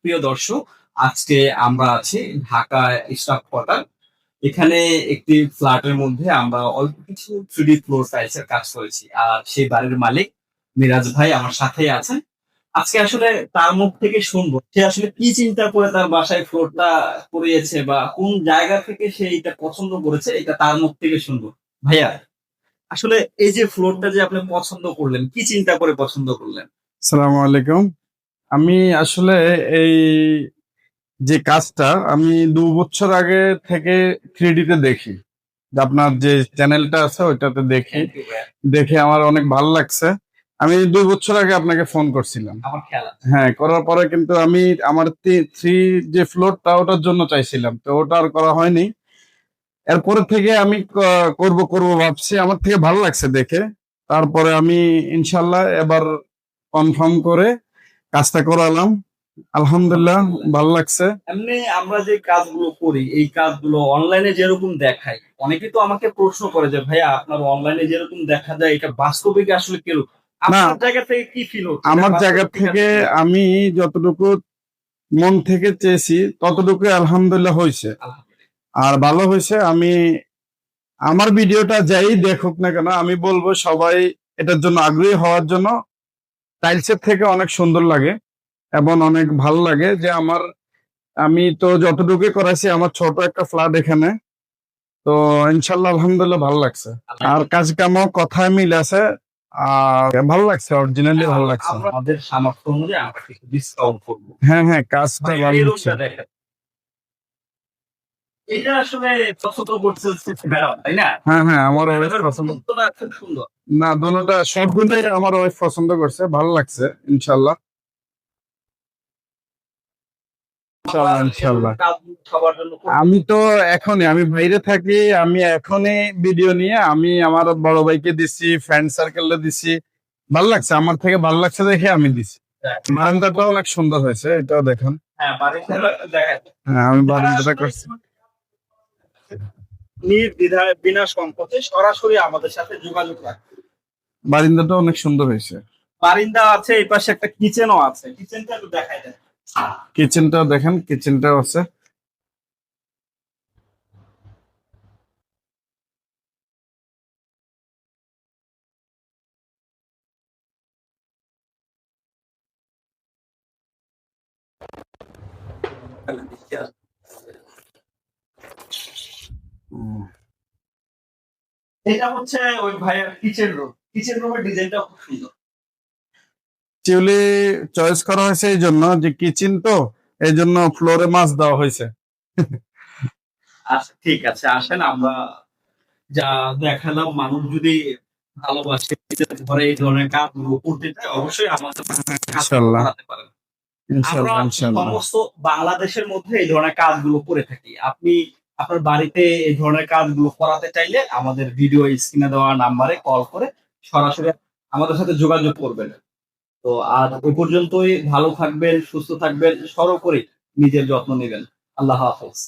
প্রিয় দর্শক, আজকে আমরা আছি ঢাকা স্টাফ কোয়ার্টার। এখানে একটি ফ্ল্যাটের মধ্যে আমরা অল্প কিছু 3D ফ্লোর টাইলস এর কাজ করেছি। আর সেই বাড়ির মালিক মিরাজ ভাই আমার সাথেই আছেন। আজকে আসলে তার মুখ থেকে শুনবো সে আসলে কি চিন্তা করে তার বাসায় ফ্লোরটা করিয়েছে বা কোন জায়গা থেকে সে এটা পছন্দ করেছে, এটা তার মুখ থেকে শুনবো। ভাইয়া, আসলে এই যে ফ্লোরটা যে আপনি পছন্দ করলেন, কি চিন্তা করে পছন্দ করলেন? আসসালামু আলাইকুম। আমি আসলে এই যে কাজটা আমি ২ বছর আগে থেকে 3D তে দেখি। যে আপনার যে চ্যানেলটা আছে ওইটাতে দেখি। থ্যাংক ইউ ভাইয়া, দেখে আমার অনেক ভালো লাগছে। আমি ২ বছর আগে আপনাকে ফোন করছিলাম। আমার খেয়াল আছে। হ্যাঁ, করার পরে কিন্তু আমি আমার 3 যে ফ্লোরটা ওটার জন্য চাইছিলাম। তো ওটা আর করা হয়নি। এরপরে থেকে আমি করব ভাবছি। আমার থেকে ভালো লাগছে দেখে। তারপরে আমি ইনশাআল্লাহ এবার কনফার্ম করে কাজটা করালাম। আলহামদুলিল্লাহ ভালো লাগছে। এমনি আমরা যে কাজগুলো করি এই কাজগুলো অনলাইনে যেরকম দেখাই, অনেকে তো আমাকে প্রশ্ন করে যে ভাইয়া আপনার অনলাইনে যেরকম দেখা যায় এটা বাস্তবে কি আসলে কিরকম? না, আপনার জায়গা থেকে কি ফিল হচ্ছে এটা আমার জায়গা বাস্তবে ঠিক থেকে আছে কিনা? আমি যতটুকু মন থেকে চেয়েছি ততটুকু আলহামদুলিল্লাহ হইছে। আলহামদুলিল্লাহ। আর ভালো হইছে। আমি আমার ভিডিওটা যাই দেখুক না কেন আমি বলবো সবাই এটার জন্য আগ্রহী হওয়ার জন্য। টাইলসের থেকে অনেক সুন্দর লাগে এবং অনেক ভালো লাগে যে আমি তো যতটুকু করাইছি আমার ছোট একটা ফ্ল্যাট এখানে। তো ইনশাল্লাহ আলহামদুলিল্লাহ ভালো লাগছে। আর কাজ কামও কথায় মিল আছে। আর ভালো লাগছে, অরিজিনালি ভালো লাগছে। আমরা আমাদের সামর্থ্য অনুযায়ী আমরা কিছু ডিসকাউন্ট করবো। হ্যাঁ, হ্যাঁ, কাজটা ভাই, ভালো এই হচ্ছে। রুমটা দেখেন, এটা আসলে পছন্দ করছে হচ্ছে ম্যাডাম, তাই না? হ্যাঁ, হ্যাঁ, আমার ওয়াইফ ম্যাডামের পছন্দ। পছন্দটা খুব সুন্দর। না, দোনোটা সবগুলোই আমার ওয়াইফ পছন্দ করছে, ভালো লাগছে। ইনশাল্লাহ, ইনশাল্লাহ, আবার এরকম ইনশাল্লাহ। কাজ সবার জন্য করতে আমি তো আমি বাইরে থাকি। আমি এখনই ভিডিও নিয়ে আমি আমার বড় ভাইকে দিছি, ফ্রেন্ড সার্কেলে দিছি। ভালো লাগছে, আমার থেকে ভালো লাগছে দেখে আমি দিছি। চাই। বারান্দাটাও অনেক সুন্দর হয়েছে, এটাও দেখেন। হ্যাঁ, বাড়ির দেখেন। হ্যাঁ, আমি যারা বারান্দাটা আসলে করছি। নির্দ্বিধায় বিনা সংকোচে সরাসরি আমাদের সাথে যোগাযোগ রাখবে। বারান্দাটা অনেক সুন্দর হয়েছে। বারিন্দা আছে, এই পাশে একটা কিচেনও আছে, কিচেনটা একটু দেখাই দেন। কিচেনটাও দেখেন, কিচেনটাও আছে। উম, এটা হচ্ছে ওই ভাইয়ের কিচেন রুম। কিচেন রুমের ডিজাইনটা খুব সুন্দর। অ্যাকচুয়ালি চয়েস করা হয়েছে এই জন্য যে কিচেন তো, এই জন্য ফ্লোরে মাছ দেওয়া হয়েছে। আচ্ছা, ঠিক আছে, আসেন আমরা যা দেখালাম, মানুষ যদি ভালোবাসে ঘরে এই ধরনের কাজগুলো করতে চায় অবশ্যই আমাদের কাজগুলো ইনশাল্লাহ, করাতে পারেন। আমরা ইনশাল্লাহ, ইনশাল্লাহ। সমস্ত বাংলাদেশের মধ্যে এই ধরনের কাজগুলো করে থাকি। আপনি আপনার বাড়িতে এই ধরনের কাজগুলো করাতে চাইলে আমাদের ভিডিও স্ক্রিনে দেওয়া নাম্বারে কল করে সরাসরি আমাদের সাথে যোগাযোগ করবেন। তো আজ ওই পর্যন্তই। ভালো থাকবেন, সুস্থ থাকবেন, সর্বোপরি নিজের যত্ন নেবেন। আল্লাহ হাফেজ।